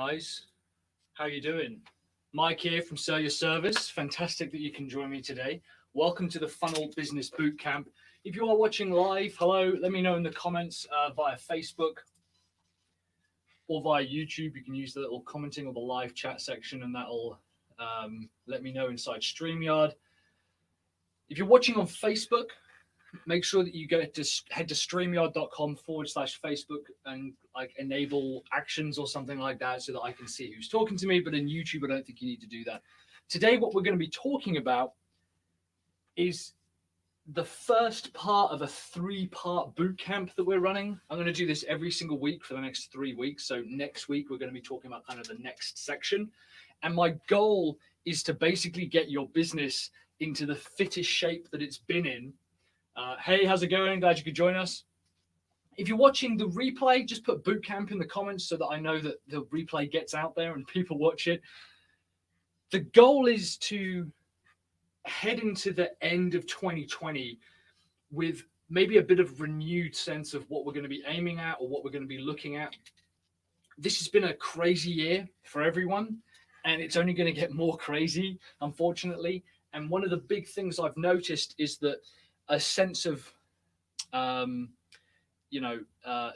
guys. How you doing? Mike here from Sell Your Service. Fantastic that you can join me today. Welcome to the Funnel Business Bootcamp. If you are watching live, hello. Let me know in the comments via Facebook or via YouTube. You can use the little commenting or the live chat section, and that'll let me know inside StreamYard. If you're watching on Facebook, make sure that you head to streamyard.com/Facebook and enable actions or something like that so that I can see who's talking to me. But in YouTube, I don't think you need to do that. Today, what we're going to be talking about is the first part of a 3-part bootcamp that we're running. I'm going to do this every single week for the next 3 weeks. So next week, we're going to be talking about kind of the next section. And my goal is to basically get your business into the fittest shape that it's been in. Hey, how's it going? Glad you could join us. If you're watching the replay, just put bootcamp in the comments so that I know that the replay gets out there and people watch it. The goal is to head into the end of 2020 with maybe a bit of renewed sense of what we're going to be aiming at or what we're going to be looking at. This has been a crazy year for everyone, and it's only going to get more crazy, unfortunately. And one of the big things I've noticed is that a sense of,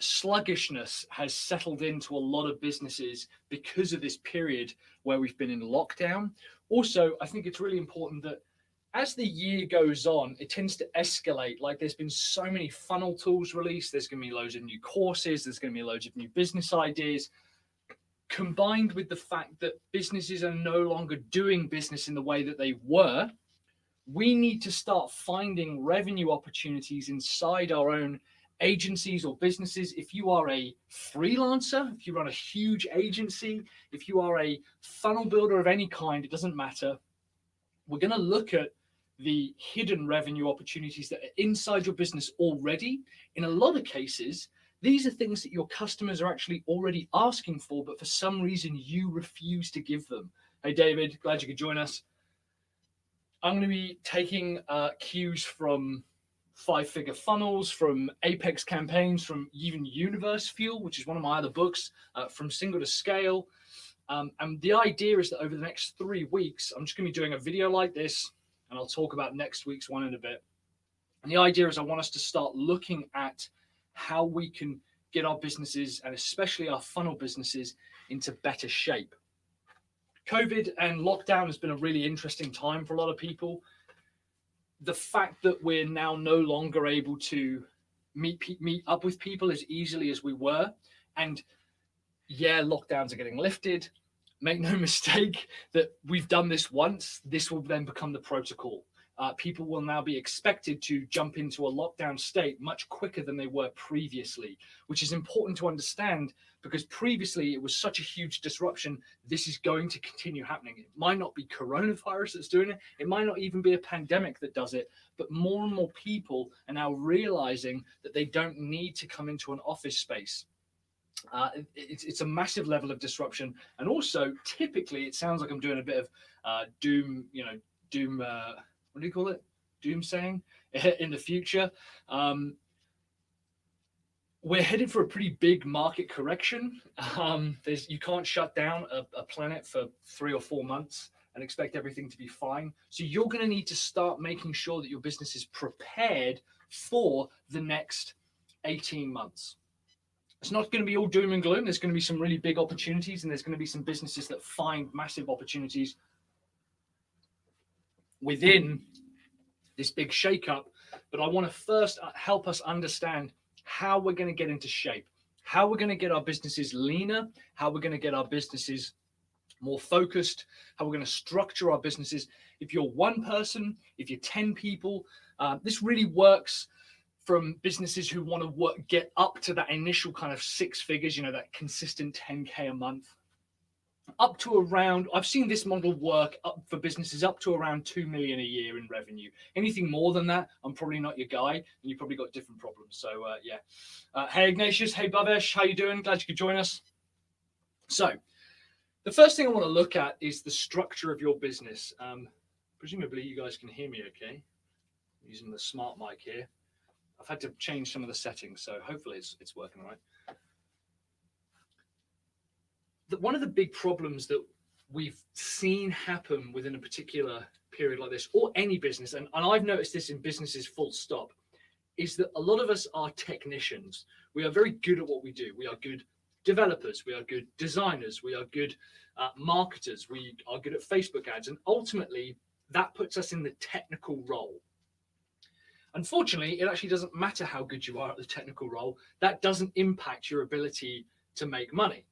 sluggishness has settled into a lot of businesses because of this period where we've been in lockdown. Also, I think it's really important that as the year goes on, it tends to escalate. Like there's been so many funnel tools released. There's going to be loads of new courses. There's going to be loads of new business ideas, combined with the fact that businesses are no longer doing business in the way that they were. We need to start finding revenue opportunities inside our own agencies or businesses. If you are a freelancer, if you run a huge agency, if you are a funnel builder of any kind, it doesn't matter. We're going to look at the hidden revenue opportunities that are inside your business already. In a lot of cases, these are things that your customers are actually already asking for, but for some reason you refuse to give them. Hey, David, glad you could join us. I'm going to be taking cues from 5-figure funnels, from Apex campaigns, from even Universe Fuel, which is one of my other books, from Single to Scale. And the idea is that over the next 3 weeks, I'm just going to be doing a video like this, and I'll talk about next week's one in a bit. And the idea is I want us to start looking at how we can get our businesses, and especially our funnel businesses, into better shape. COVID and lockdown has been a really interesting time for a lot of people. The fact that we're now no longer able to meet up with people as easily as we were. And yeah, lockdowns are getting lifted. Make no mistake that we've done this once. This will then become the protocol. People will now be expected to jump into a lockdown state much quicker than they were previously, which is important to understand because previously it was such a huge disruption. This is going to continue happening. It might not be coronavirus that's doing it. It might not even be a pandemic that does it, but more and more people are now realizing that they don't need to come into an office space. It's a massive level of disruption. And also, typically, it sounds like I'm doing a bit of doom, what do you call it? Doomsaying in the future. We're headed for a pretty big market correction. You can't shut down a planet for 3 or 4 months and expect everything to be fine. So you're going to need to start making sure that your business is prepared for the next 18 months. It's not going to be all doom and gloom. There's going to be some really big opportunities, and there's going to be some businesses that find massive opportunities within this big shakeup. But I want to first help us understand how we're going to get into shape, how we're going to get our businesses leaner, how we're going to get our businesses more focused, how we're going to structure our businesses. If you're one person, if you're 10 people, this really works from businesses who want to get up to that initial kind of 6 figures, that consistent 10K a month, up to around, I've seen this model work up for businesses up to around 2 million a year in revenue. Anything more than that, I'm probably not your guy, and you've probably got different problems. So yeah. Hey Ignatius, hey Bhavesh, how you doing? Glad you could join us. So the first thing I want to look at is the structure of your business. Presumably you guys can hear me okay. I'm using the smart mic here. I've had to change some of the settings, so hopefully it's working all right. one of the big problems that we've seen happen within a particular period like this, or any business, and I've noticed this in businesses full stop, is that a lot of us are technicians. We are very good at what we do. We are good developers, we are good designers, we are good marketers, we are good at Facebook ads, and ultimately that puts us in the technical role. Unfortunately, it actually doesn't matter how good you are at the technical role. That doesn't impact your ability to make money.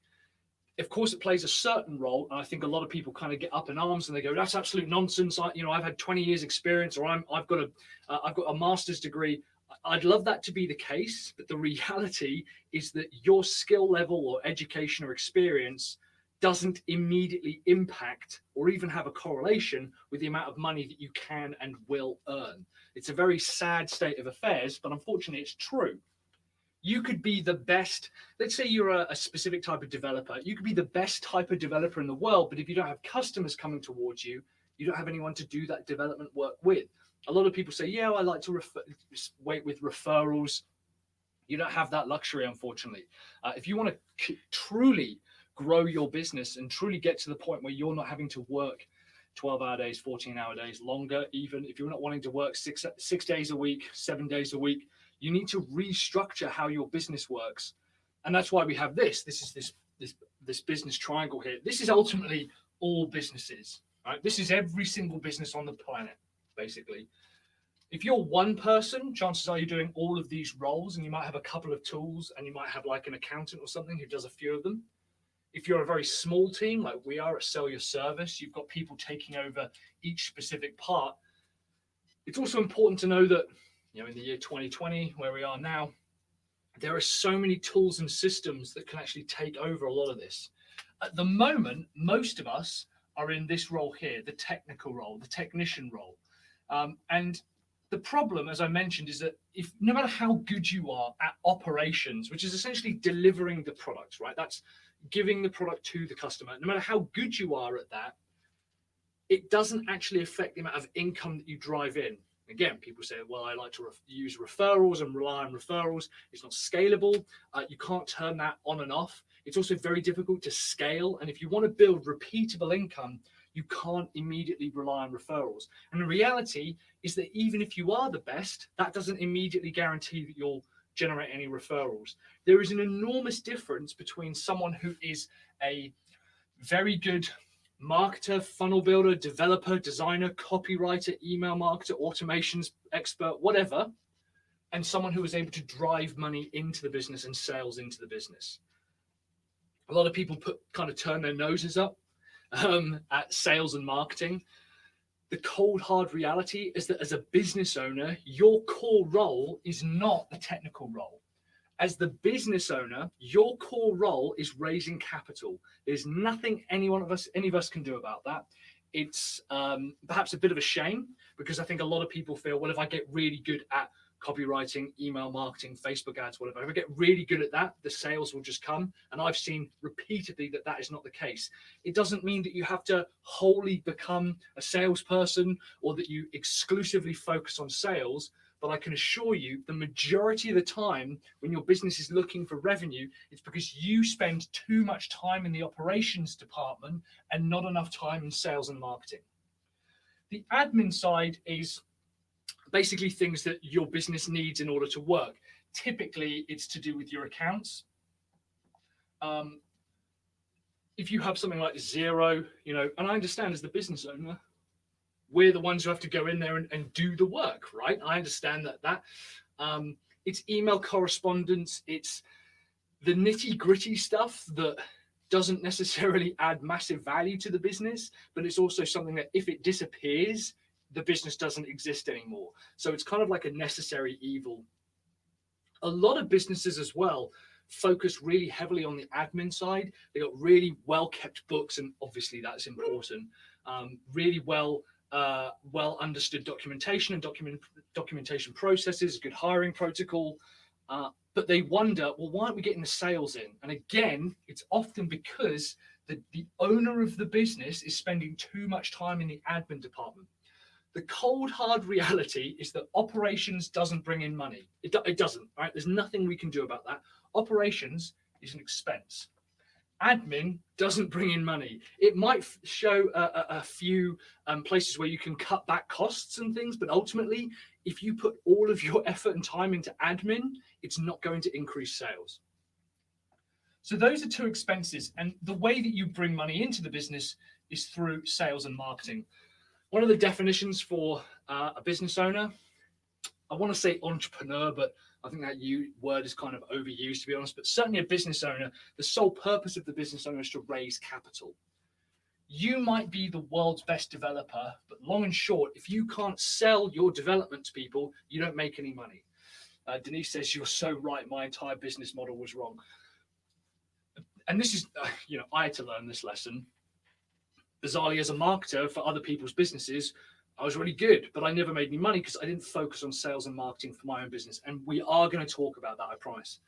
Of course, it plays a certain role, and I think a lot of people kind of get up in arms and they go, "That's absolute nonsense. I've had 20 years experience, or I've got a master's degree." I'd love that to be the case, but the reality is that your skill level or education or experience doesn't immediately impact or even have a correlation with the amount of money that you can and will earn. It's a very sad state of affairs, but unfortunately, it's true. You could be the best, let's say you're a specific type of developer, you could be the best type of developer in the world, but if you don't have customers coming towards you, you don't have anyone to do that development work with. A lot of people say, yeah, I like to wait with referrals. You don't have that luxury, unfortunately. If you want to truly grow your business and truly get to the point where you're not having to work 12-hour days, 14-hour days, longer, even if you're not wanting to work six days a week, 7 days a week, you need to restructure how your business works. And that's why we have this. This is this business triangle here. This is ultimately all businesses, right? This is every single business on the planet, basically. If you're one person, chances are you're doing all of these roles, and you might have a couple of tools, and you might have like an accountant or something who does a few of them. If you're a very small team, like we are at Sell Your Service, you've got people taking over each specific part. It's also important to know that, in the year 2020, where we are now, there are so many tools and systems that can actually take over a lot of this. At the moment, most of us are in this role here, the technical role, the technician role. And the problem, as I mentioned, is that if no matter how good you are at operations, which is essentially delivering the product, right? That's giving the product to the customer. No matter how good you are at that, it doesn't actually affect the amount of income that you drive in. Again, people say, well, I like to use referrals and rely on referrals. It's not scalable. You can't turn that on and off. It's also very difficult to scale. And if you want to build repeatable income, you can't immediately rely on referrals. And the reality is that even if you are the best, that doesn't immediately guarantee that you'll generate any referrals. There is an enormous difference between someone who is a very good marketer, funnel builder, developer, designer, copywriter, email marketer, automations expert, whatever, and someone who is able to drive money into the business and sales into the business. A lot of people turn their noses up at sales and marketing. The cold, hard reality is that as a business owner, your core role is not the technical role. As the business owner, your core role is raising capital. There's nothing any of us can do about that. It's perhaps a bit of a shame, because I think a lot of people feel, well, if I get really good at copywriting, email marketing, Facebook ads, whatever, if I get really good at that, the sales will just come. And I've seen repeatedly that that is not the case. It doesn't mean that you have to wholly become a salesperson or that you exclusively focus on sales. But I can assure you, the majority of the time when your business is looking for revenue, it's because you spend too much time in the operations department and not enough time in sales and marketing. The admin side is basically things that your business needs in order to work. Typically, it's to do with your accounts. If you have something like Zero, and I understand as the business owner, we're the ones who have to go in there and do the work, right? I understand that. It's email correspondence. It's the nitty gritty stuff that doesn't necessarily add massive value to the business, but it's also something that if it disappears, the business doesn't exist anymore. So it's kind of like a necessary evil. A lot of businesses as well focus really heavily on the admin side. They got really well kept books, and obviously that's important. Really well understood documentation and documentation processes, good hiring protocol. But they wonder, well, why aren't we getting the sales in? And again, it's often because the owner of the business is spending too much time in the admin department. The cold, hard reality is that operations doesn't bring in money. It doesn't, right? There's nothing we can do about that. Operations is an expense. admin doesn't bring in money. It might show a few places where you can cut back costs and things, but ultimately, if you put all of your effort and time into admin, it's not going to increase sales. So those are two expenses, and the way that you bring money into the business is through sales and marketing. One of the definitions for a business owner, I want to say entrepreneur, but I think that word is kind of overused, to be honest, but certainly a business owner, the sole purpose of the business owner is to raise capital. You might be the world's best developer, but long and short, if you can't sell your development to people, you don't make any money. Denise says, you're so right, my entire business model was wrong. And this is, I had to learn this lesson. Bizarrely, as a marketer for other people's businesses, I was really good, but I never made any money because I didn't focus on sales and marketing for my own business. And we are going to talk about that, I promise.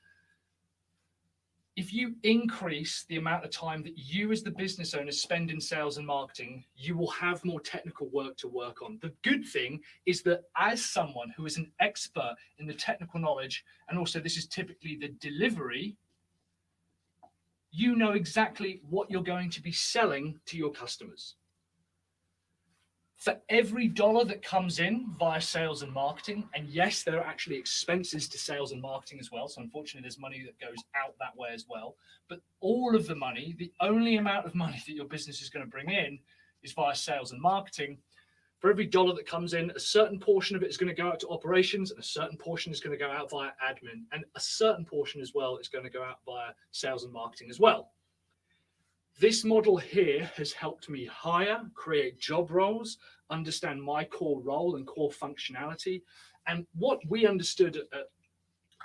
If you increase the amount of time that you as the business owner spend in sales and marketing, you will have more technical work to work on. The good thing is that as someone who is an expert in the technical knowledge, and also this is typically the delivery, you know exactly what you're going to be selling to your customers. For every dollar that comes in via sales and marketing, and yes, there are actually expenses to sales and marketing as well, so unfortunately there's money that goes out that way as well, but all of the money, the only amount of money that your business is going to bring in is via sales and marketing. For every dollar that comes in, a certain portion of it is going to go out to operations, and a certain portion is going to go out via admin, and a certain portion as well is going to go out via sales and marketing as well. This model here has helped me hire, create job roles, understand my core role and core functionality. And what we understood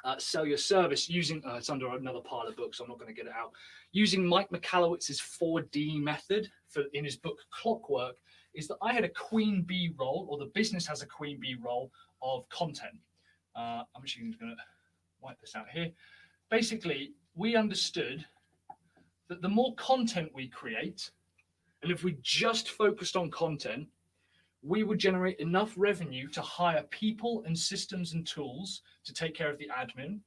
at Sell Your Service using, it's under another pile of books, so I'm not going to get it out, using Mike Michalowicz's 4D method in his book Clockwork, is that I had a queen bee role, or the business has a queen bee role of content. I'm actually going to wipe this out here. Basically, we understood that the more content we create, and if we just focused on content, we would generate enough revenue to hire people and systems and tools to take care of the admin.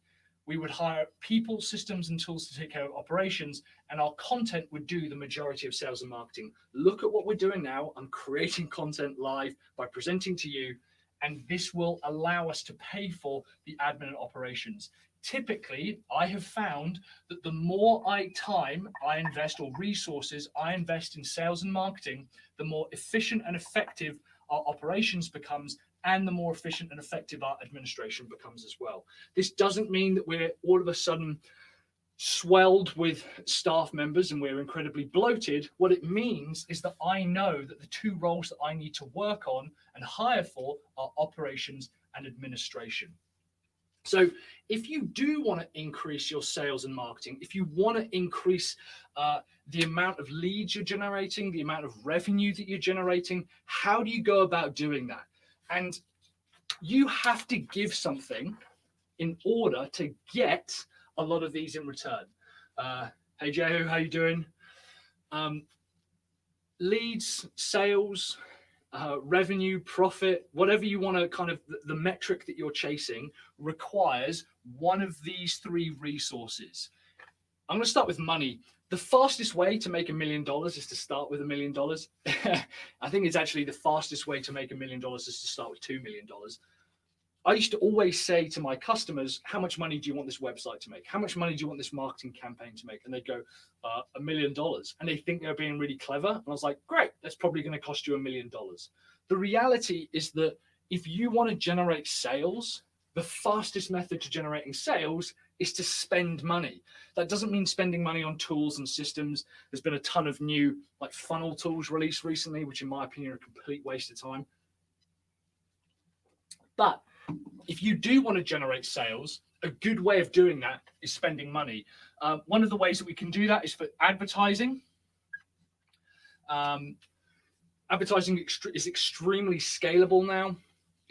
We would hire people, systems, and tools to take care of operations, and our content would do the majority of sales and marketing. Look at what we're doing now. I'm creating content live by presenting to you, and this will allow us to pay for the admin and operations. Typically, I have found that the more time I invest, or resources I invest in sales and marketing, the more efficient and effective our operations becomes, and the more efficient and effective our administration becomes as well. This doesn't mean that we're all of a sudden swelled with staff members and we're incredibly bloated. What it means is that I know that the two roles that I need to work on and hire for are operations and administration. So if you do want to increase your sales and marketing, if you want to increase the amount of leads you're generating, the amount of revenue that you're generating, how do you go about doing that? And you have to give something in order to get a lot of these in return. Hey, Jehu, how you doing? Leads, sales, revenue, profit, whatever you want to kind of, the metric that you're chasing requires one of these three resources. I'm going to start with money. The fastest way to make $1 million is to start with $1 million. I think it's actually the fastest way to make $1 million is to start with $2 million. I used to always say to my customers, how much money do you want this website to make? How much money do you want this marketing campaign to make? And they'd go, $1 million. And they think they're being really clever. And I was like, great, that's probably going to cost you $1 million. The reality is that if you want to generate sales, the fastest method to generating sales is to spend money. That doesn't mean spending money on tools and systems. There's been a ton of new like funnel tools released recently, which in my opinion are a complete waste of time. But if you do want to generate sales, a good way of doing that is spending money. One of the ways that we can do that is for advertising. Advertising is extremely scalable now.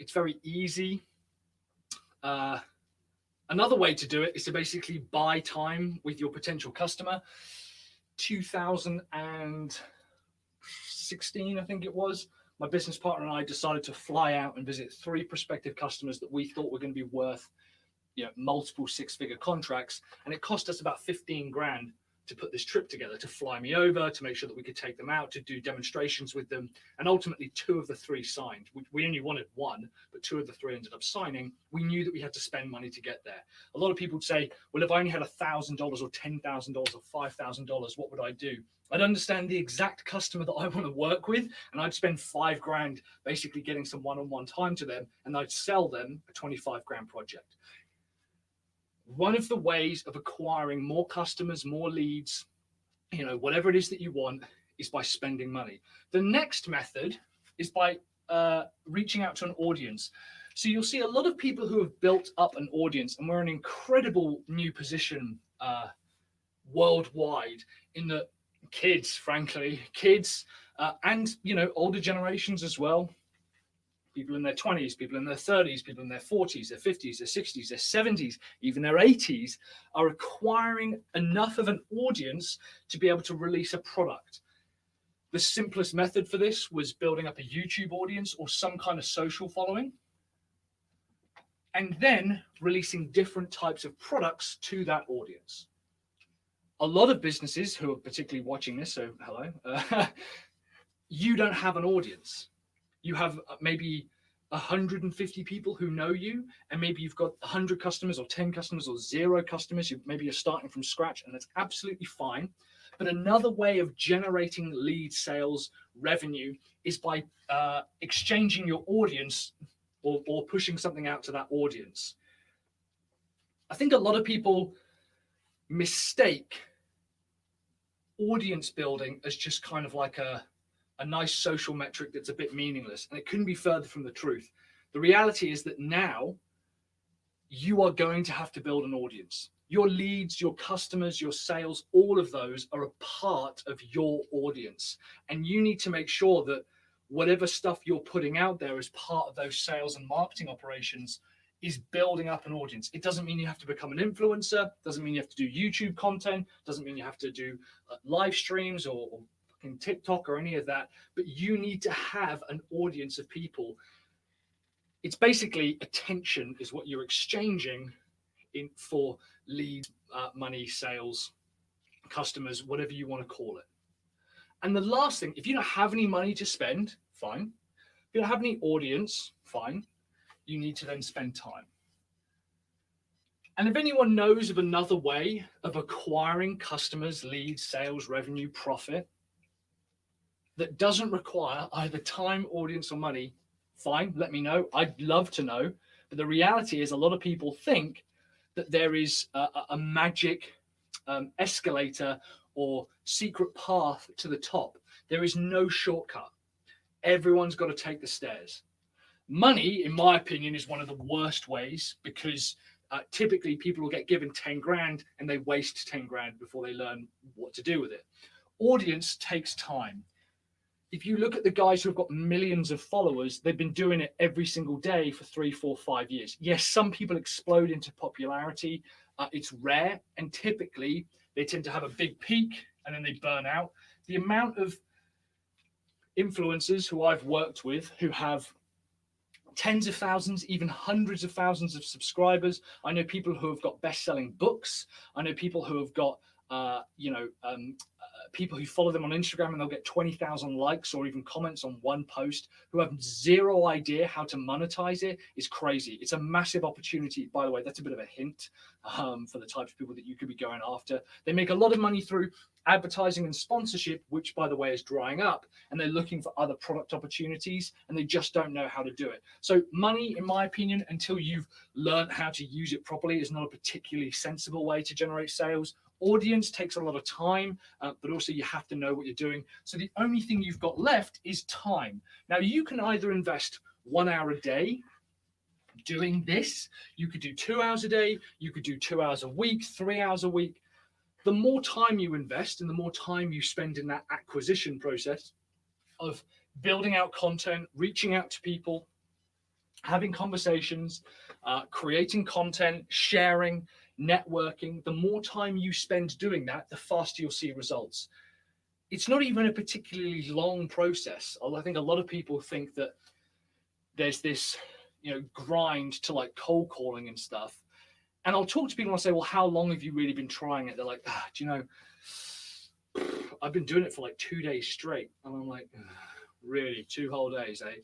It's very easy. Another way to do it is to basically buy time with your potential customer. 2016, I think it was, my business partner and I decided to fly out and visit 3 prospective customers that we thought were going to be worth, multiple 6-figure contracts. And it cost us about 15 grand to put this trip together, to fly me over, to make sure that we could take them out, to do demonstrations with them. And ultimately 2 of the 3 signed. We only wanted 1, but 2 of the 3 ended up signing. We knew that we had to spend money to get there. A lot of people would say, well, if I only had $1,000 or $10,000 or $5,000, what would I do? I'd understand the exact customer that I want to work with, and I'd spend $5,000 basically getting some one-on-one time to them, and I'd sell them a $25,000 project. One of the ways of acquiring more customers, more leads, whatever it is that you want, is by spending money. The next method is by reaching out to an audience. So you'll see a lot of people who have built up an audience, and we're in an incredible new position worldwide in the kids, frankly, and older generations as well. People in their 20s, people in their 30s, people in their 40s, their 50s, their 60s, their 70s, even their 80s are acquiring enough of an audience to be able to release a product. The simplest method for this was building up a YouTube audience or some kind of social following, and then releasing different types of products to that audience. A lot of businesses who are particularly watching this, so hello, you don't have an audience. You have maybe 150 people who know you, and maybe you've got 100 customers or 10 customers or 0 customers. Maybe you're starting from scratch, and that's absolutely fine. But another way of generating lead sales revenue is by exchanging your audience or pushing something out to that audience. I think a lot of people mistake audience building as just kind of like a nice social metric that's a bit meaningless, and it couldn't be further from the truth. The reality is that now you are going to have to build an audience. Your leads, your customers, your sales, all of those are a part of your audience, and you need to make sure that whatever stuff you're putting out there as part of those sales and marketing operations is building up an audience. It doesn't mean you have to become an influencer, doesn't mean you have to do YouTube content, doesn't mean you have to do live streams or in TikTok or any of that, but you need to have an audience of people. It's basically attention is what you're exchanging for leads, money, sales, customers, whatever you want to call it. And the last thing, if you don't have any money to spend, fine. If you don't have any audience, fine. You need to then spend time. And if anyone knows of another way of acquiring customers, leads, sales, revenue, profit, that doesn't require either time, audience, or money, fine, let me know. I'd love to know. But the reality is a lot of people think that there is a magic escalator or secret path to the top. There is no shortcut. Everyone's got to take the stairs. Money, in my opinion, is one of the worst ways, because typically people will get given 10 grand and they waste 10 grand before they learn what to do with it. Audience takes time. If you look at the guys who have got millions of followers, they've been doing it every single day for 3, 4, 5 years. Yes, some people explode into popularity. It's rare, and typically they tend to have a big peak and then they burn out. The amount of influencers who I've worked with who have tens of thousands, even hundreds of thousands of subscribers. I know people who have got best-selling books. I know people who have got, people who follow them on Instagram and they'll get 20,000 likes or even comments on one post, who have zero idea how to monetize it. Is crazy. It's a massive opportunity. By the way, that's a bit of a hint for the types of people that you could be going after. They make a lot of money through advertising and sponsorship, which, by the way, is drying up, and they're looking for other product opportunities and they just don't know how to do it. So money, in my opinion, until you've learned how to use it properly, is not a particularly sensible way to generate sales. Audience takes a lot of time, but also you have to know what you're doing. So the only thing you've got left is time. Now, you can either invest 1 hour a day doing this. You could do 2 hours a day. You could do 2 hours a week, 3 hours a week. The more time you invest and the more time you spend in that acquisition process of building out content, reaching out to people, having conversations, creating content, sharing, networking, the more time you spend doing that, the faster you'll see results. It's not even a particularly long process. I think a lot of people think that there's this, grind to like cold calling and stuff. And I'll talk to people and I'll say, well, how long have you really been trying it? They're like, do you know, I've been doing it for like 2 days straight. And I'm like, really, 2 whole days, eh?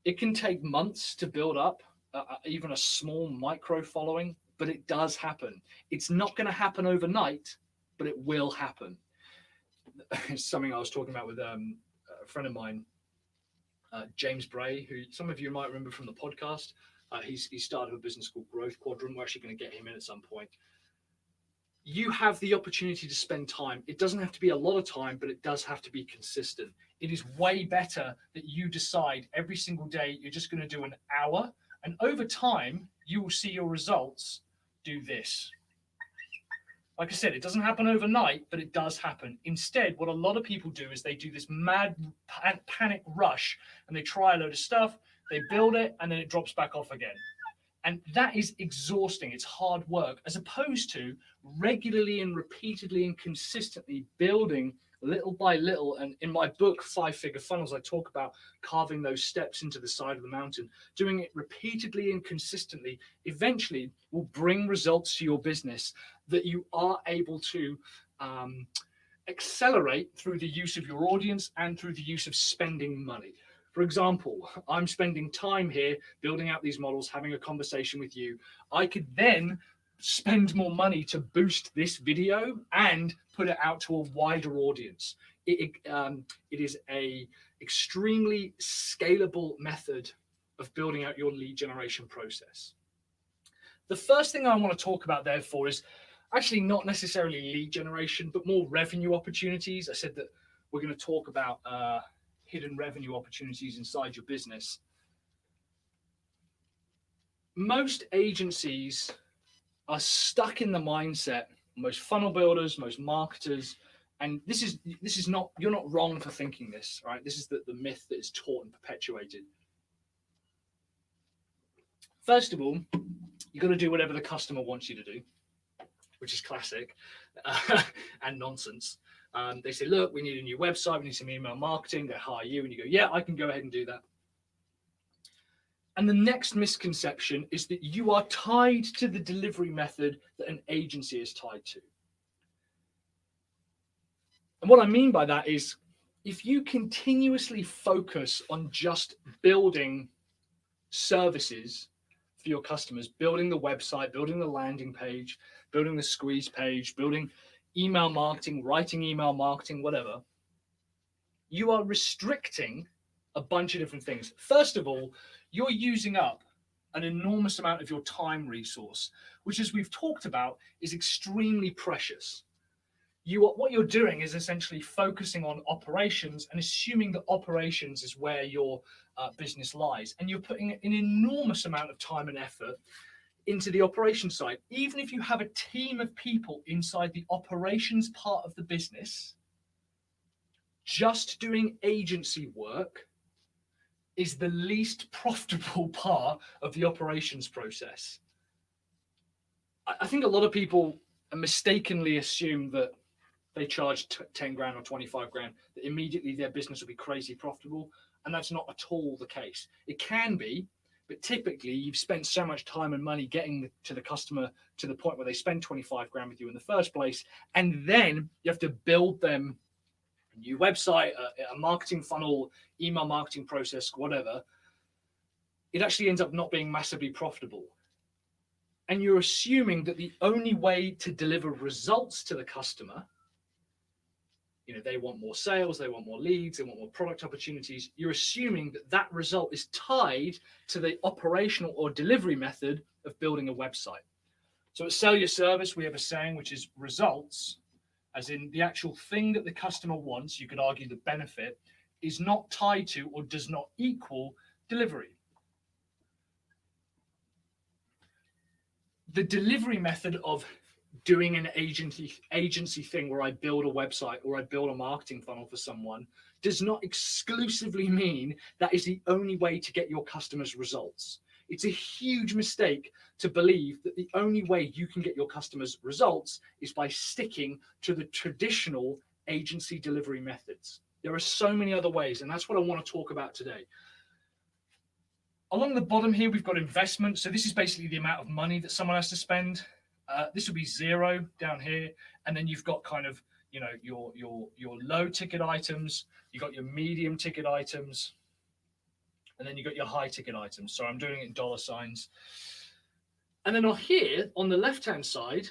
It can take months to build up even a small micro following, but it does happen. It's not going to happen overnight, but it will happen. It's something I was talking about with a friend of mine, James Bray, who some of you might remember from the podcast. He started a business called Growth Quadrant. We're actually going to get him in at some point. You have the opportunity to spend time. It doesn't have to be a lot of time, but it does have to be consistent. It is way better that you decide every single day you're just going to do an hour, and over time you will see your results do this. Like I said, it doesn't happen overnight, but it does happen. Instead, what a lot of people do is they do this mad panic rush and they try a load of stuff, they build it, and then it drops back off again. And that is exhausting. It's hard work, as opposed to regularly and repeatedly and consistently building little by little. And in my book, 5-Figure Funnels, I talk about carving those steps into the side of the mountain. Doing it repeatedly and consistently eventually will bring results to your business that you are able to accelerate through the use of your audience and through the use of spending money. For example, I'm spending time here building out these models, having a conversation with you. I could then spend more money to boost this video and put it out to a wider audience. It is a extremely scalable method of building out your lead generation process. The first thing I want to talk about, therefore, is actually not necessarily lead generation, but more revenue opportunities. I said that we're going to talk about hidden revenue opportunities inside your business. Most agencies are stuck in the mindset, most funnel builders, most marketers, and this is not, you're not wrong for thinking this, right? This is the myth that is taught and perpetuated. First of all, you've got to do whatever the customer wants you to do, which is classic and nonsense. They say, look, we need a new website, we need some email marketing. They hire you and you go, yeah, I can go ahead and do that. And the next misconception is that you are tied to the delivery method that an agency is tied to. And what I mean by that is, if you continuously focus on just building services for your customers, building the website, building the landing page, building the squeeze page, building email marketing, writing email marketing, whatever, you are restricting a bunch of different things. First of all, you're using up an enormous amount of your time resource, which, as we've talked about, is extremely precious. What you're doing is essentially focusing on operations and assuming that operations is where your business lies. And you're putting an enormous amount of time and effort into the operations side. Even if you have a team of people inside the operations part of the business, just doing agency work is the least profitable part of the operations process. I think a lot of people mistakenly assume that they charge 10 grand or 25 grand, that immediately their business will be crazy profitable. And that's not at all the case. It can be, but typically you've spent so much time and money getting to the customer to the point where they spend 25 grand with you in the first place. And then you have to build them a new website, a marketing funnel, email marketing process, whatever. It actually ends up not being massively profitable. And you're assuming that the only way to deliver results to the customer, they want more sales, they want more leads, they want more product opportunities. You're assuming that that result is tied to the operational or delivery method of building a website. So at Sell Your Service, we have a saying, which is results, as in the actual thing that the customer wants, you could argue the benefit, is not tied to or does not equal delivery. The delivery method of doing an agency thing where I build a website or I build a marketing funnel for someone does not exclusively mean that is the only way to get your customers results. It's a huge mistake to believe that the only way you can get your customers results is by sticking to the traditional agency delivery methods. There are so many other ways, and that's what I want to talk about today. Along the bottom here, we've got investment. So this is basically the amount of money that someone has to spend. This will be 0 down here. And then you've got kind of, you know, your low ticket items, you've got your medium ticket items, and then you've got your high ticket items. So I'm doing it in dollar signs. And then on here, on the left-hand side,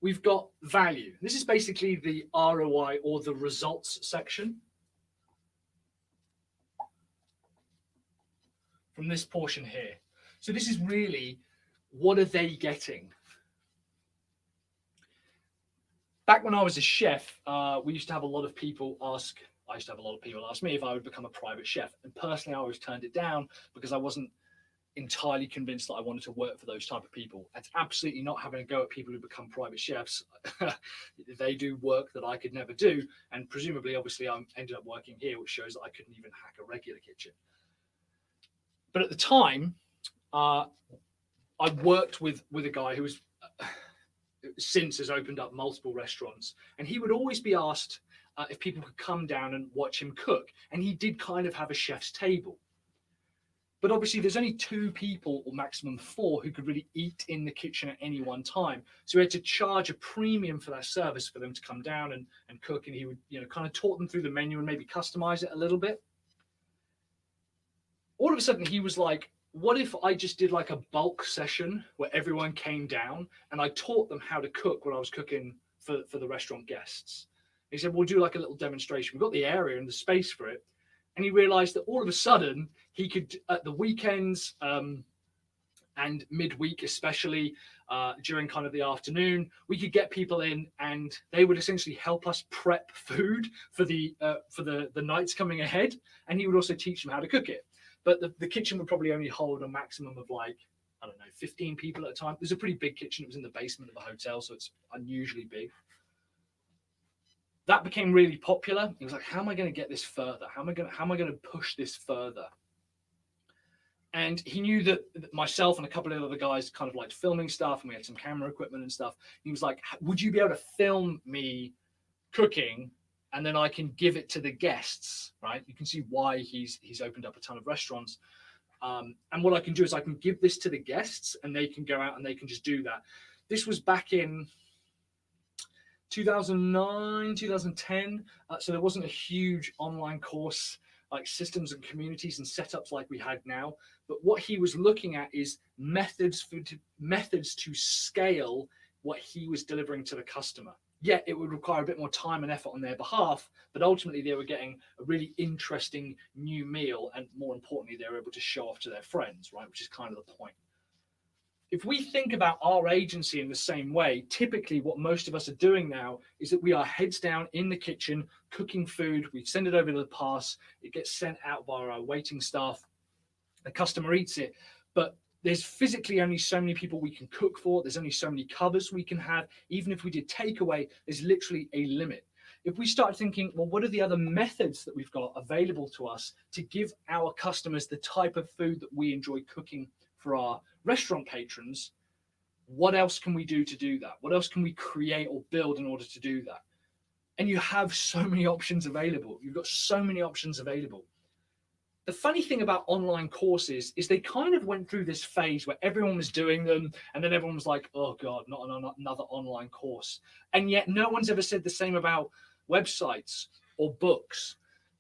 we've got value. This is basically the ROI, or the results section. From this portion here. So this is really, what are they getting? Back when I was a chef, we used to have a lot of people ask, I used to have a lot of people ask me if I would become a private chef. And personally, I always turned it down because I wasn't entirely convinced that I wanted to work for those type of people. That's absolutely not having a go at people who become private chefs. They do work that I could never do. And presumably, obviously, I ended up working here, which shows that I couldn't even hack a regular kitchen. But at the time, I worked with a guy who was since has opened up multiple restaurants, and he would always be asked if people could come down and watch him cook. And he did kind of have a chef's table. But obviously, there's only 2 people, or maximum 4, who could really eat in the kitchen at any one time. So he had to charge a premium for that service for them to come down and cook. And he would, you know, kind of talk them through the menu and maybe customize it a little bit. All of a sudden, he was like, what if I just did like a bulk session where everyone came down and I taught them how to cook when I was cooking for the restaurant guests? He said, we'll do like a little demonstration. We've got the area and the space for it. And he realized that all of a sudden he could, at the weekends and midweek, especially during kind of the afternoon, we could get people in and they would essentially help us prep food for the nights coming ahead. And he would also teach them how to cook it. But the kitchen would probably only hold a maximum of like, I don't know, 15 people at a time. It was a pretty big kitchen. It was in the basement of a hotel, so it's unusually big. That became really popular. He was like, how am I going to get this further? How am I going to push this further? And he knew that myself and a couple of other guys kind of liked filming stuff, and we had some camera equipment and stuff. He was like, would you be able to film me cooking, and then I can give it to the guests, right? You can see why he's opened up a ton of restaurants. And what I can do is I can give this to the guests and they can go out and they can just do that. This was back in 2009, 2010. So there wasn't a huge online course like systems and communities and setups like we had now. But what he was looking at is methods to scale what he was delivering to the customer. Yet it would require a bit more time and effort on their behalf, but ultimately they were getting a really interesting new meal, and more importantly, they were able to show off to their friends, right? Which is kind of the point. If we think about our agency in the same way, typically what most of us are doing now is that we are heads down in the kitchen, cooking food, we send it over to the pass, it gets sent out by our waiting staff, the customer eats it, but there's physically only so many people we can cook for. There's only so many covers we can have. Even if we did takeaway, there's literally a limit. If we start thinking, well, what are the other methods that we've got available to us to give our customers the type of food that we enjoy cooking for our restaurant patrons? What else can we do to do that? What else can we create or build in order to do that? And you have so many options available. You've got so many options available. The funny thing about online courses is they kind of went through this phase where everyone was doing them, and then everyone was like, oh God, not another online course. And yet no one's ever said the same about websites or books.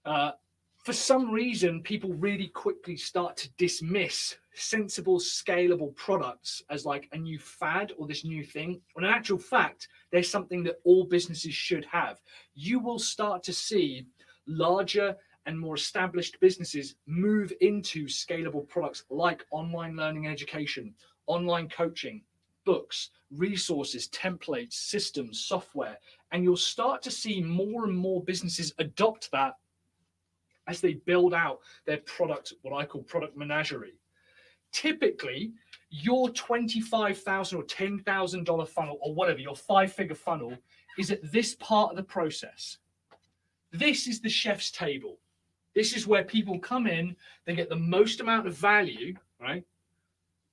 For some reason, people really quickly start to dismiss sensible, scalable products as like a new fad or this new thing. When in actual fact, there's something that all businesses should have. You will start to see larger and more established businesses move into scalable products like online learning and education, online coaching, books, resources, templates, systems, software. And you'll start to see more and more businesses adopt that as they build out their product, what I call product menagerie. Typically, your $25,000 or $10,000 funnel, or whatever, your 5-figure funnel, is at this part of the process. This is the chef's table. This is where people come in, they get the most amount of value, right?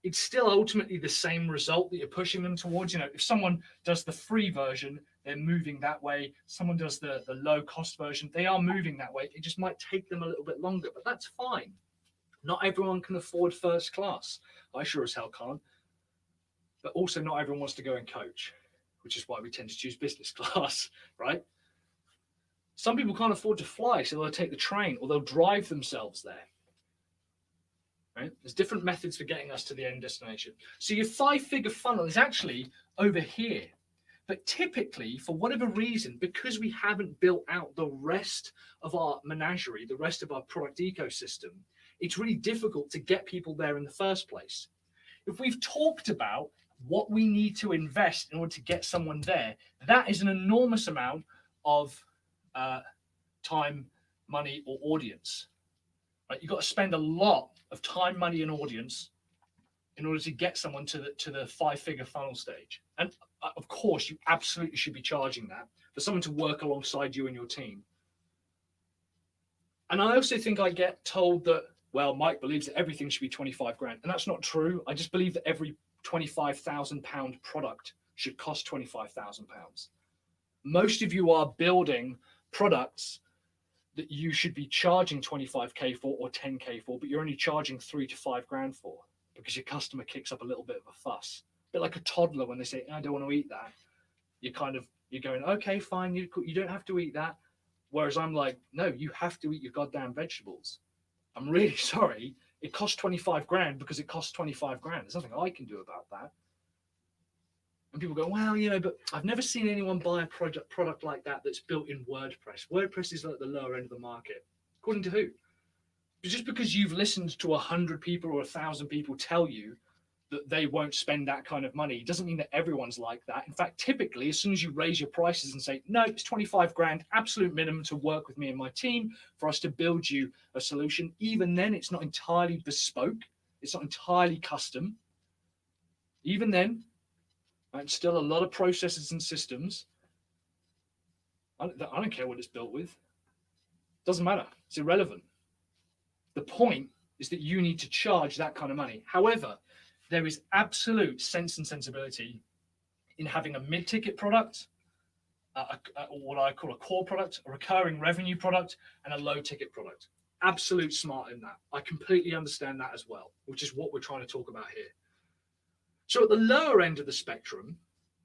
It's still ultimately the same result that you're pushing them towards. You know, if someone does the free version, they're moving that way. Someone does the low cost version, they are moving that way. It just might take them a little bit longer, but that's fine. Not everyone can afford first class. I sure as hell can't. But also not everyone wants to go and coach, which is why we tend to choose business class, right? Some people can't afford to fly, so they'll take the train or they'll drive themselves there. Right? There's different methods for getting us to the end destination. So your 5-figure funnel is actually over here. But typically, for whatever reason, because we haven't built out the rest of our menagerie, the rest of our product ecosystem, it's really difficult to get people there in the first place. If we've talked about what we need to invest in order to get someone there, that is an enormous amount of time, money, or audience. Right? You've got to spend a lot of time, money, and audience in order to get someone to the 5-figure funnel stage. And of course, you absolutely should be charging that for someone to work alongside you and your team. And I also think I get told that, well, Mike believes that everything should be 25 grand. And that's not true. I just believe that every £25,000 product should cost £25,000. Most of you are building products that you should be charging 25k for or 10k for, but you're only charging 3 to 5 grand for because your customer kicks up a little bit of a fuss. A bit like a toddler when they say, I don't want to eat that. You're going, okay, fine, you don't have to eat that. Whereas I'm like, no, you have to eat your goddamn vegetables. I'm really sorry. It costs 25 grand because it costs 25 grand. There's nothing I can do about that. And people go, well, but I've never seen anyone buy a product like that that's built in WordPress. WordPress is like the lower end of the market. According to who? Just because you've listened to 100 people or 1,000 people tell you that they won't spend that kind of money doesn't mean that everyone's like that. In fact, typically, as soon as you raise your prices and say, no, it's 25 grand, absolute minimum to work with me and my team for us to build you a solution, even then, it's not entirely bespoke. It's not entirely custom. Even then, right, still a lot of processes and systems. I don't care what it's built with. Doesn't matter. It's irrelevant. The point is that you need to charge that kind of money. However, there is absolute sense and sensibility in having a mid-ticket product, what I call a core product, a recurring revenue product, and a low-ticket product. Absolute smart in that. I completely understand that as well, which is what we're trying to talk about here. So at the lower end of the spectrum,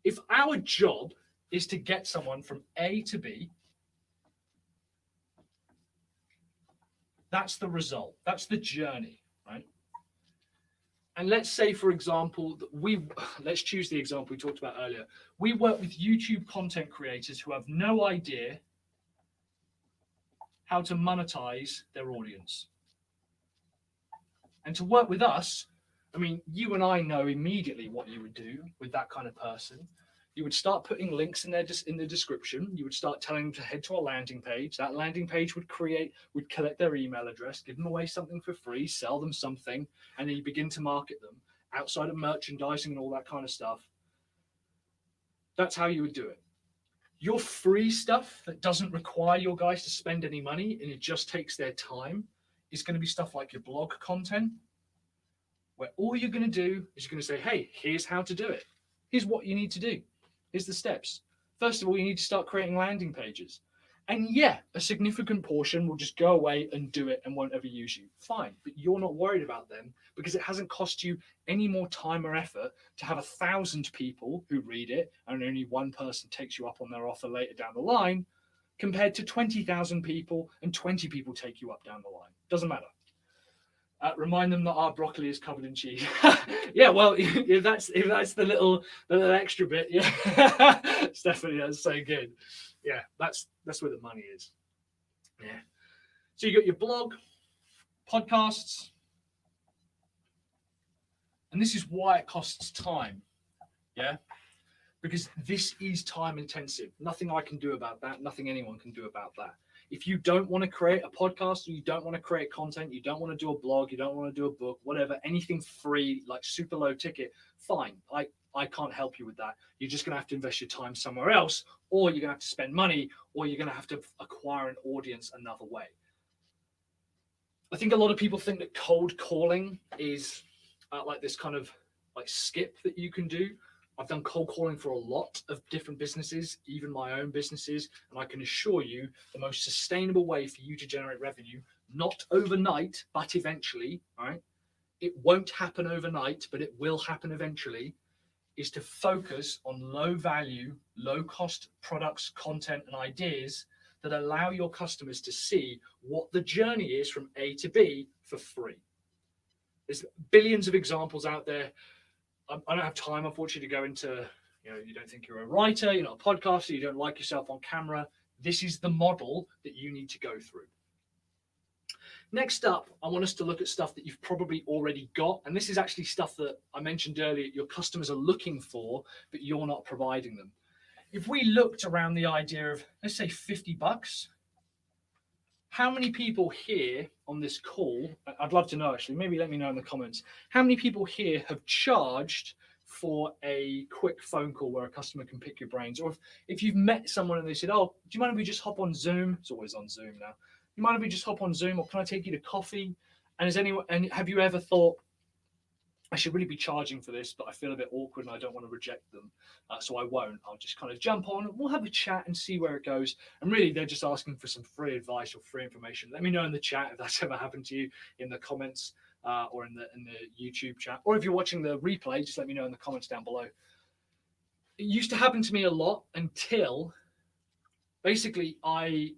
if our job is to get someone from A to B, that's the result. That's the journey, right? And let's say, for example, that let's choose the example we talked about earlier. We work with YouTube content creators who have no idea how to monetize their audience. And to work with us, I mean, you and I know immediately what you would do with that kind of person. You would start putting links in the description. You would start telling them to head to a landing page. That landing page would collect their email address, give them away something for free, sell them something, and then you begin to market them outside of merchandising and all that kind of stuff. That's how you would do it. Your free stuff that doesn't require your guys to spend any money and it just takes their time is going to be stuff like your blog content, where all you're going to do is you're going to say, hey, here's how to do it. Here's what you need to do. Here's the steps. First of all, you need to start creating landing pages. And yeah, a significant portion will just go away and do it and won't ever use you. Fine, but you're not worried about them because it hasn't cost you any more time or effort to have 1,000 people who read it and only one person takes you up on their offer later down the line, compared to 20,000 people and 20 people take you up down the line. Doesn't matter. Remind them that our broccoli is covered in cheese. Yeah, well, if that's the little extra bit, yeah. Stephanie, that's so good. Yeah, that's where the money is. Yeah. So you got your blog, podcasts, and this is why it costs time. Yeah, because this is time intensive. Nothing I can do about that. Nothing anyone can do about that. If you don't want to create a podcast, or you don't want to create content, you don't want to do a blog, you don't want to do a book, whatever, anything free, like super low ticket, fine. I can't help you with that. You're just going to have to invest your time somewhere else, or you're going to have to spend money, or you're going to have to acquire an audience another way. I think a lot of people think that cold calling is like this kind of like skip that you can do. I've done cold calling for a lot of different businesses, even my own businesses, and I can assure you the most sustainable way for you to generate revenue not overnight, but eventually, right? It won't happen overnight, but it will happen eventually, is to focus on low value, low cost products, content, and ideas that allow your customers to see what the journey is from A to B for free. There's billions of examples out there. I don't have time, unfortunately, to go into, you don't think you're a writer, you're not a podcaster, you don't like yourself on camera. This is the model that you need to go through. Next up, I want us to look at stuff that you've probably already got. And this is actually stuff that I mentioned earlier, your customers are looking for, but you're not providing them. If we looked around the idea of, let's say, $50, how many people here on this call, I'd love to know actually, maybe let me know in the comments, how many people here have charged for a quick phone call where a customer can pick your brains? Or if you've met someone and they said, oh, do you mind if we just hop on Zoom? It's always on Zoom now. You mind if we just hop on Zoom, or can I take you to coffee? And have you ever thought, I should really be charging for this, but I feel a bit awkward and I don't want to reject them, so I won't. I'll just kind of jump on, we'll have a chat and see where it goes. And really, they're just asking for some free advice or free information. Let me know in the chat if that's ever happened to you, in the comments or in the YouTube chat. Or if you're watching the replay, just let me know in the comments down below. It used to happen to me a lot until basically I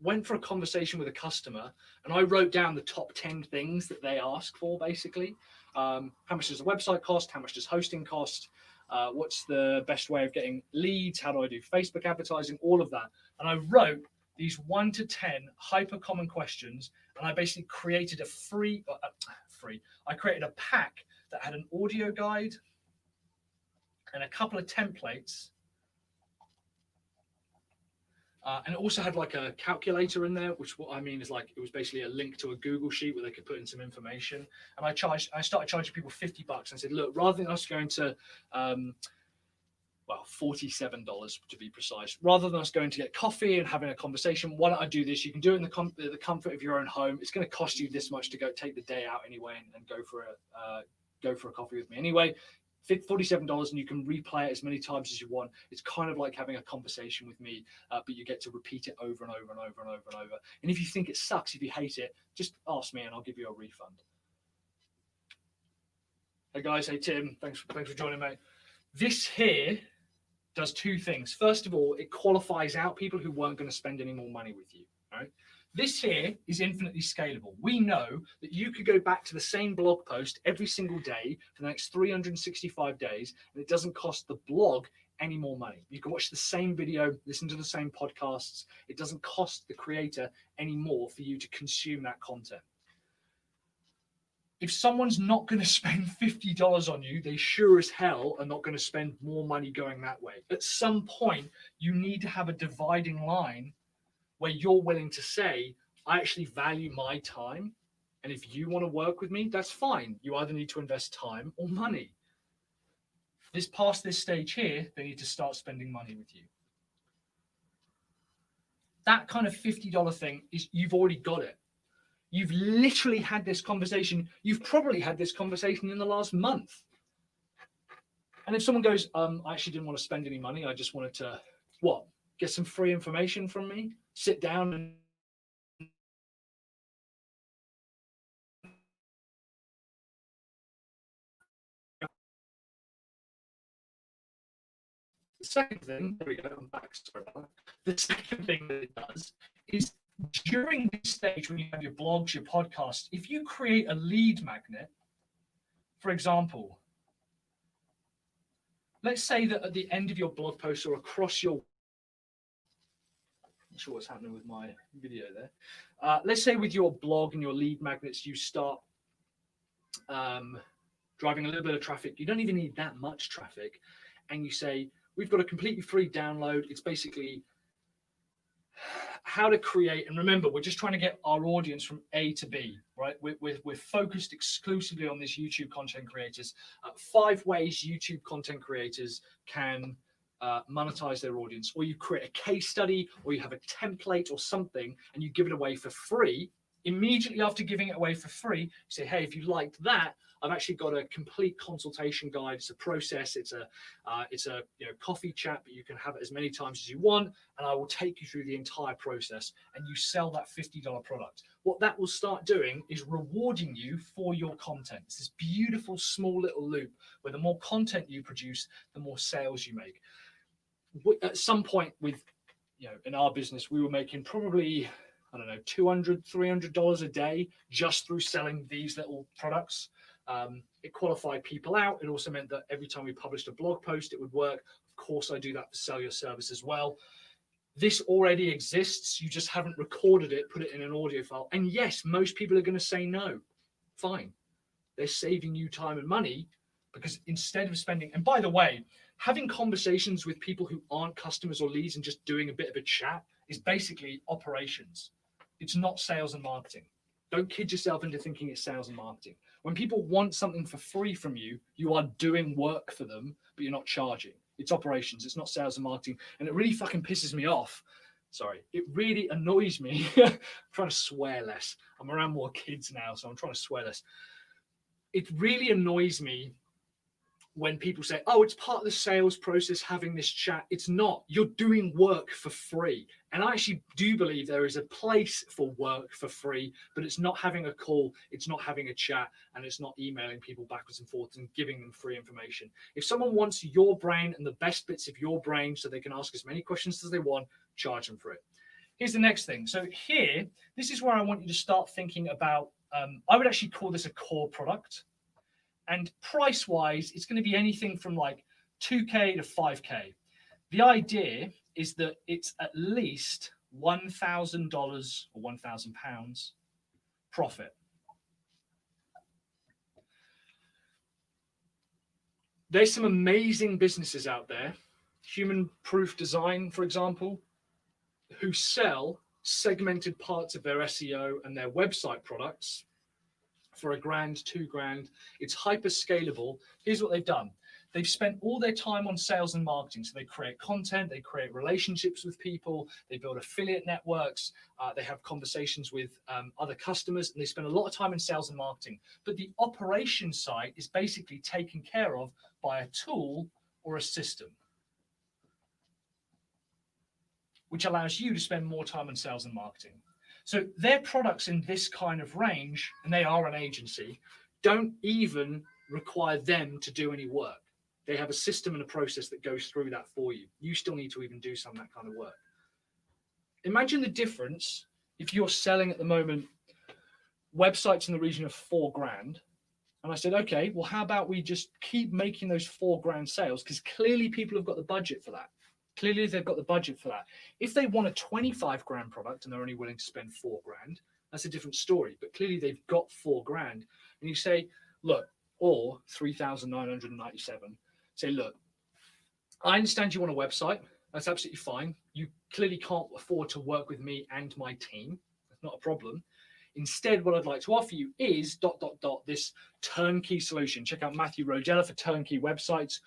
went for a conversation with a customer and I wrote down the top 10 things that they ask for, basically. How much does the website cost? How much does hosting cost? What's the best way of getting leads? How do I do Facebook advertising? All of that. And I wrote these 1 to 10 hyper common questions. And I basically created I created a pack that had an audio guide and a couple of templates. And it also had like a calculator in there, which what I mean is like, it was basically a link to a Google sheet where they could put in some information. And I started charging people $50 and said, look, rather than us going to, $47 to be precise, rather than us going to get coffee and having a conversation, why don't I do this? You can do it in the comfort of your own home. It's going to cost you this much to go take the day out anyway and go for a coffee with me anyway. $47, and you can replay it as many times as you want. It's kind of like having a conversation with me, but you get to repeat it over and over and over and over and over. And if you think it sucks, if you hate it, just ask me and I'll give you a refund. Hey guys, hey Tim, thanks for joining, mate. This here does two things. First of all, it qualifies out people who weren't going to spend any more money with you. Right? This here is infinitely scalable. We know that you could go back to the same blog post every single day for the next 365 days, and it doesn't cost the blog any more money. You can watch the same video, listen to the same podcasts. It doesn't cost the creator any more for you to consume that content. If someone's not going to spend $50 on you, they sure as hell are not going to spend more money going that way. At some point, you need to have a dividing line where you're willing to say, I actually value my time. And if you want to work with me, that's fine. You either need to invest time or money. Past this stage here, they need to start spending money with you. That kind of $50 thing is, you've already got it. You've literally had this conversation. You've probably had this conversation in the last month. And if someone goes, I actually didn't want to spend any money. I just wanted to, get some free information from me? Sit down and the second thing, there we go, I'm back, sorry about that. The second thing that it does is, during this stage when you have your blogs, your podcasts, if you create a lead magnet, for example, let's say that at the end of your blog post or across your, not sure what's happening with my video there. Let's say with your blog and your lead magnets, you start driving a little bit of traffic. You don't even need that much traffic. And you say, we've got a completely free download. It's basically how to create, and remember, we're just trying to get our audience from A to B, right? We're focused exclusively on this YouTube content creators. 5 ways YouTube content creators can monetize their audience, or you create a case study, or you have a template or something, and you give it away for free Immediately after giving it away for free, you say, hey, if you liked that, I've actually got a complete consultation guide. It's a process. It's a coffee chat, but you can have it as many times as you want, and I will take you through the entire process. And you sell that $50 product. What that will start doing is rewarding you for your content. It's this beautiful small little loop where the more content you produce, the more sales you make. At some point with, in our business, we were making probably, I don't know, $200, $300 a day just through selling these little products. It qualified people out. It also meant that every time we published a blog post, it would work. Of course, I do that for Sell Your Service as well. This already exists. You just haven't recorded it, put it in an audio file. And yes, most people are going to say no. Fine. They're saving you time and money, because instead of spending, and by the way, having conversations with people who aren't customers or leads and just doing a bit of a chat is basically operations. It's not sales and marketing. Don't kid yourself into thinking it's sales and marketing. When people want something for free from you, you are doing work for them, but you're not charging. It's operations. It's not sales and marketing. And it really fucking pisses me off. Sorry. It really annoys me. I'm trying to swear less. I'm around more kids now, so I'm trying to swear less. It really annoys me when people say, oh, it's part of the sales process having this chat. It's not. You're doing work for free. And I actually do believe there is a place for work for free, but it's not having a call, it's not having a chat, and it's not emailing people backwards and forwards and giving them free information. If someone wants your brain and the best bits of your brain so they can ask as many questions as they want, charge them for it. Here's the next thing. So here, this is where I want you to start thinking about, I would actually call this a core product. And price-wise, it's going to be anything from like 2K to 5K. The idea is that it's at least $1,000 or £1,000 profit. There's some amazing businesses out there, Human Proof Design, for example, who sell segmented parts of their SEO and their website products for $1,000, $2,000. It's hyper scalable. Here's what they've done. They've spent all their time on sales and marketing. So they create content, they create relationships with people, they build affiliate networks, they have conversations with other customers, and they spend a lot of time in sales and marketing. But the operations side is basically taken care of by a tool or a system, which allows you to spend more time on sales and marketing. So their products in this kind of range, and they are an agency, don't even require them to do any work. They have a system and a process that goes through that for you. You still need to even do some of that kind of work. Imagine the difference if you're selling at the moment websites in the region of $4,000. And I said, okay, well, how about we just keep making those $4,000 sales? Because clearly people have got the budget for that. Clearly, they've got the budget for that. If they want a $25,000 product and they're only willing to spend $4,000, that's a different story. But clearly, they've got $4,000. And you say, look, or 3,997. Say, look, I understand you want a website. That's absolutely fine. You clearly can't afford to work with me and my team. That's not a problem. Instead, what I'd like to offer you is ... this turnkey solution. Check out Matthew Rogella for turnkey websites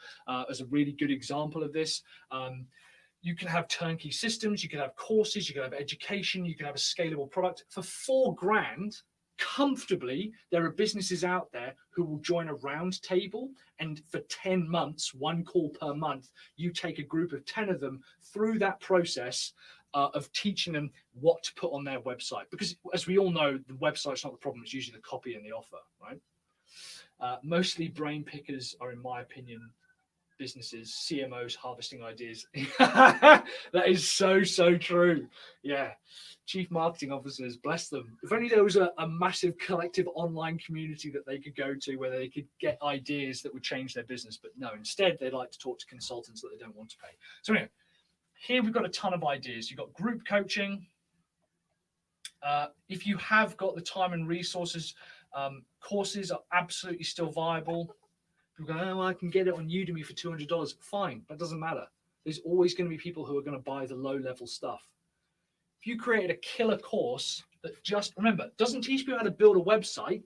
as a really good example of this. You can have turnkey systems, you can have courses, you can have education, you can have a scalable product. For $4,000, comfortably, there are businesses out there who will join a round table, and for 10 months, 1 call per month, you take a group of 10 of them through that process of teaching them what to put on their website. Because as we all know, the website's not the problem, it's usually the copy and the offer, right? Mostly brain pickers are, in my opinion, businesses, CMOs harvesting ideas. That is so true. Yeah. Chief marketing officers, bless them. If only there was a massive collective online community that they could go to where they could get ideas that would change their business. But no, instead, they like to talk to consultants that they don't want to pay. So anyway, here we've got a ton of ideas. You've got group coaching. If you have got the time and resources, courses are absolutely still viable. People go, oh, I can get it on Udemy for $200. Fine, that doesn't matter. There's always going to be people who are going to buy the low-level stuff. If you created a killer course that just, remember, doesn't teach people how to build a website,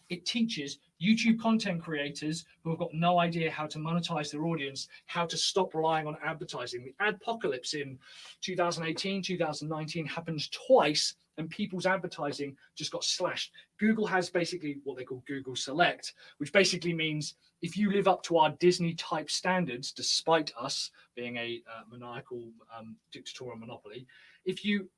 it teaches YouTube content creators who have got no idea how to monetize their audience, how to stop relying on advertising. The adpocalypse in 2018, 2019 happens twice and people's advertising just got slashed. Google has basically what they call Google Select, which basically means if you live up to our Disney type standards, despite us being a maniacal dictatorial monopoly, if you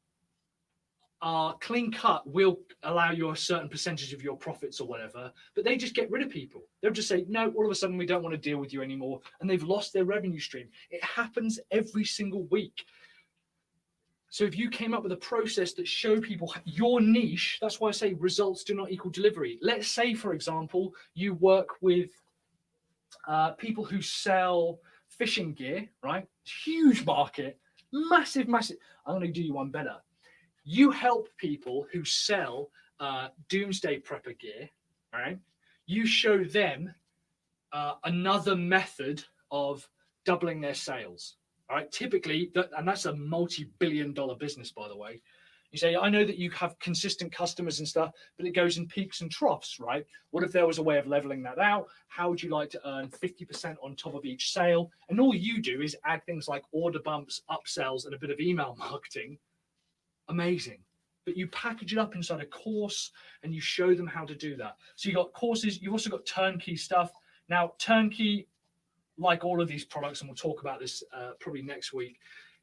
are clean cut, we'll allow you a certain percentage of your profits or whatever, but they just get rid of people. They'll just say, no, all of a sudden we don't want to deal with you anymore, and they've lost their revenue stream. It happens every single week. So if you came up with a process that showed people your niche, that's why I say results do not equal delivery. Let's say, for example, you work with people who sell fishing gear, right? Huge market, massive, massive. I'm going to do you one better. You help people who sell doomsday prepper gear, right? You show them another method of doubling their sales. All right, typically, and that's a multi-billion-dollar business, by the way. You say, I know that you have consistent customers and stuff, but it goes in peaks and troughs, right? What if there was a way of leveling that out? How would you like to earn 50% on top of each sale? And all you do is add things like order bumps, upsells, and a bit of email marketing. Amazing. But you package it up inside a course and you show them how to do that. So you've got courses, you've also got turnkey stuff. Now, turnkey, like all of these products, and we'll talk about this probably next week,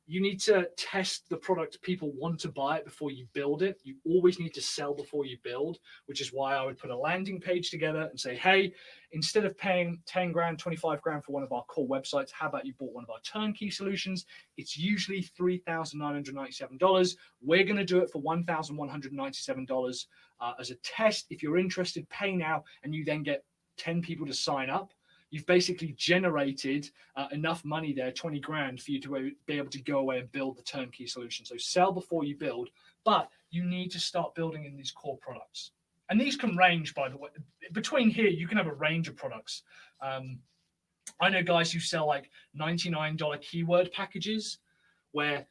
you need to test the product. People want to buy it before you build it. You always need to sell before you build, which is why I would put a landing page together and say, hey, instead of paying 10 grand, 25 grand for one of our core websites, how about you bought one of our turnkey solutions? It's usually $3,997. We're going to do it for $1,197 as a test. If you're interested, pay now, and you then get 10 people to sign up. You've basically generated enough money there, 20 grand, for you to be able to go away and build the turnkey solution. So sell before you build, but you need to start building in these core products. And these can range, by the way. Between here, you can have a range of products. I know guys who sell like $99 keyword packages where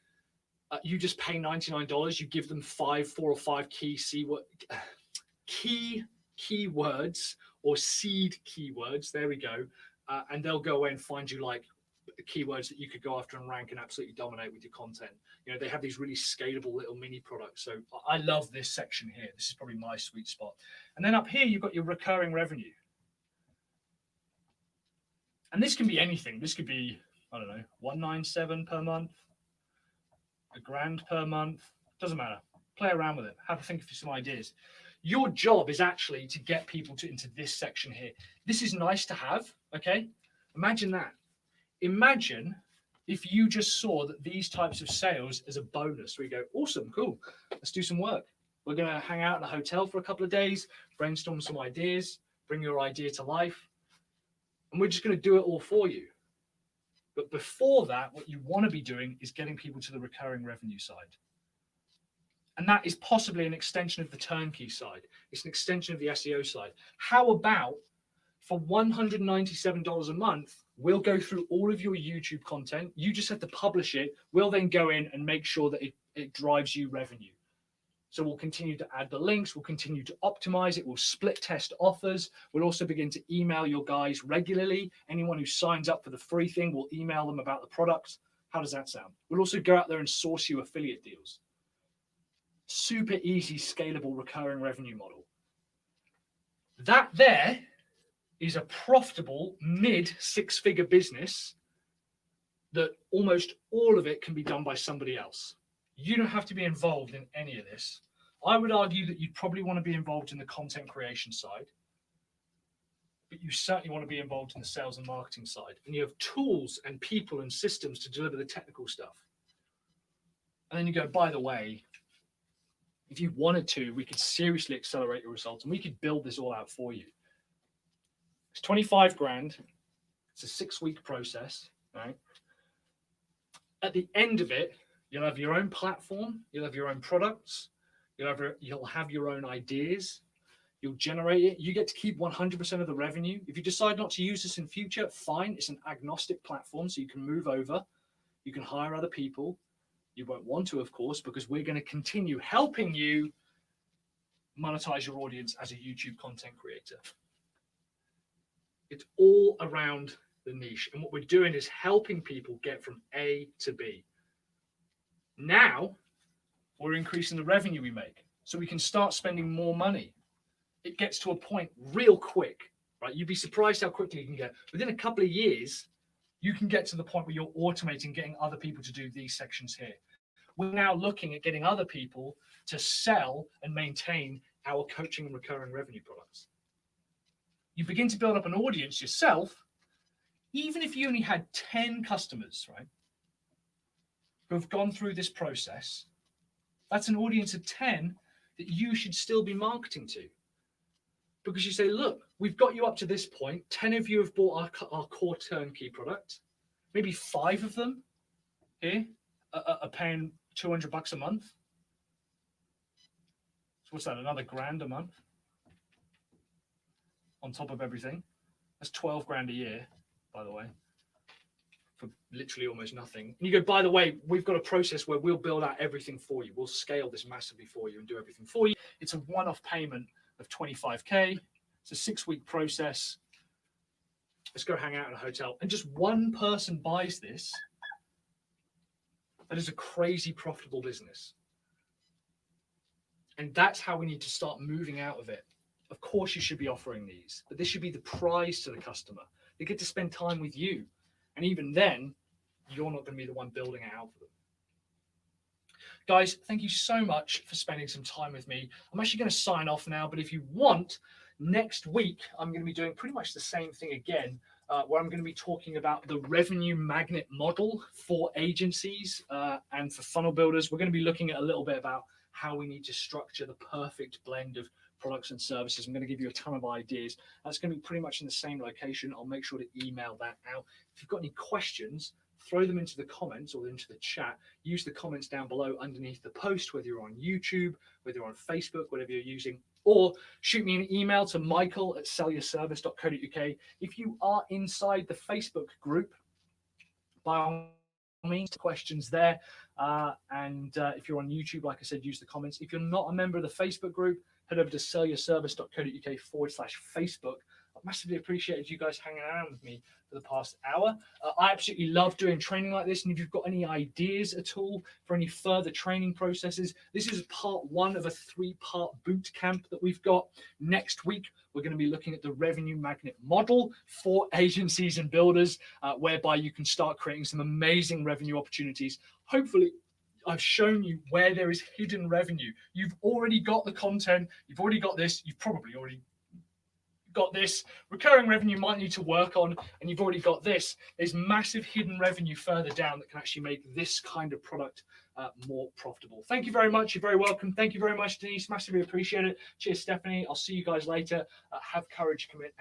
you just pay $99. You give them 4 or 5 key keywords or seed keywords, there we go, and they'll go away and find you like keywords that you could go after and rank and absolutely dominate with your content. You know, they have these really scalable little mini products. So I love this section here. This is probably my sweet spot. And then up here, you've got your recurring revenue. And this can be anything. This could be, I don't know, 197 per month, $1,000 per month, doesn't matter. Play around with it. Have a think of some ideas. Your job is actually to get people into this section here. This is nice to have, okay? Imagine that. Imagine if you just saw that these types of sales as a bonus. We go, awesome, cool, let's do some work. We're going to hang out in a hotel for a couple of days, brainstorm some ideas, bring your idea to life, and we're just going to do it all for you. But before that, what you want to be doing is getting people to the recurring revenue side. And that is possibly an extension of the turnkey side. It's an extension of the SEO side. How about for $197 a month, we'll go through all of your YouTube content. You just have to publish it. We'll then go in and make sure that it drives you revenue. So we'll continue to add the links. We'll continue to optimize it. We'll split test offers. We'll also begin to email your guys regularly. Anyone who signs up for the free thing, we'll email them about the product. How does that sound? We'll also go out there and source you affiliate deals. Super easy, scalable, recurring revenue model. That there is a profitable mid-6-figure business that almost all of it can be done by somebody else. You don't have to be involved in any of this. I would argue that you'd probably want to be involved in the content creation side, but you certainly want to be involved in the sales and marketing side. And you have tools and people and systems to deliver the technical stuff. And then you go, by the way, if you wanted to, we could seriously accelerate your results and we could build this all out for you. It's 25 grand. It's a 6-week process, right? At the end of it, you'll have your own platform. You'll have your own products. You'll have your own ideas. You'll generate it. You get to keep 100% of the revenue. If you decide not to use this in future, fine. It's an agnostic platform, so you can move over. You can hire other people. You won't want to, of course, because we're going to continue helping you monetize your audience as a YouTube content creator. It's all around the niche. And what we're doing is helping people get from A to B. Now, we're increasing the revenue we make so we can start spending more money. It gets to a point real quick, right? You'd be surprised how quickly you can get. Within a couple of years, you can get to the point where you're automating, getting other people to do these sections here. We're now looking at getting other people to sell and maintain our coaching and recurring revenue products. You begin to build up an audience yourself, even if you only had 10 customers, right, who have gone through this process. That's an audience of 10 that you should still be marketing to. Because you say, look, we've got you up to this point. 10 of you have bought our core turnkey product. Maybe 5 of them here are paying $200 a month. So what's that? Another $1,000 a month on top of everything. That's 12 grand a year, by the way, for literally almost nothing. And you go, by the way, we've got a process where we'll build out everything for you. We'll scale this massively for you and do everything for you. It's a one-off payment of 25K. It's a 6-week process. Let's go hang out in a hotel. And just one person buys this. That is a crazy profitable business. And that's how we need to start moving out of it. Of course, you should be offering these, but this should be the prize to the customer. They get to spend time with you. And even then, you're not going to be the one building it out for them. Guys, thank you so much for spending some time with me. I'm actually going to sign off now, but if you want, next week, I'm going to be doing pretty much the same thing again, where I'm going to be talking about the revenue magnet model for agencies and for funnel builders. We're going to be looking at a little bit about how we need to structure the perfect blend of products and services. I'm going to give you a ton of ideas. That's going to be pretty much in the same location. I'll make sure to email that out. If you've got any questions, throw them into the comments or into the chat. Use the comments down below underneath the post, whether you're on YouTube, whether you're on Facebook, whatever you're using, or shoot me an email to michael@sellyourservice.co.uk. If you are inside the Facebook group, by all means, questions there. If you're on YouTube, like I said, use the comments. If you're not a member of the Facebook group, head over to sellyourservice.co.uk/Facebook. I've massively appreciated you guys hanging around with me for the past hour. I absolutely love doing training like this. And if you've got any ideas at all for any further training processes, this is part 1 of a 3-part boot camp that we've got. Next week, we're going to be looking at the revenue magnet model for agencies and builders, whereby you can start creating some amazing revenue opportunities. Hopefully, I've shown you where there is hidden revenue. You've already got the content. You've already got this. You've probably already got this. Recurring revenue might need to work on, and you've already got this. There's massive hidden revenue further down that can actually make this kind of product more profitable. Thank you very much. You're very welcome. Thank you very much, Denise. Massively appreciate it. Cheers, Stephanie. I'll see you guys later. Have courage, commit.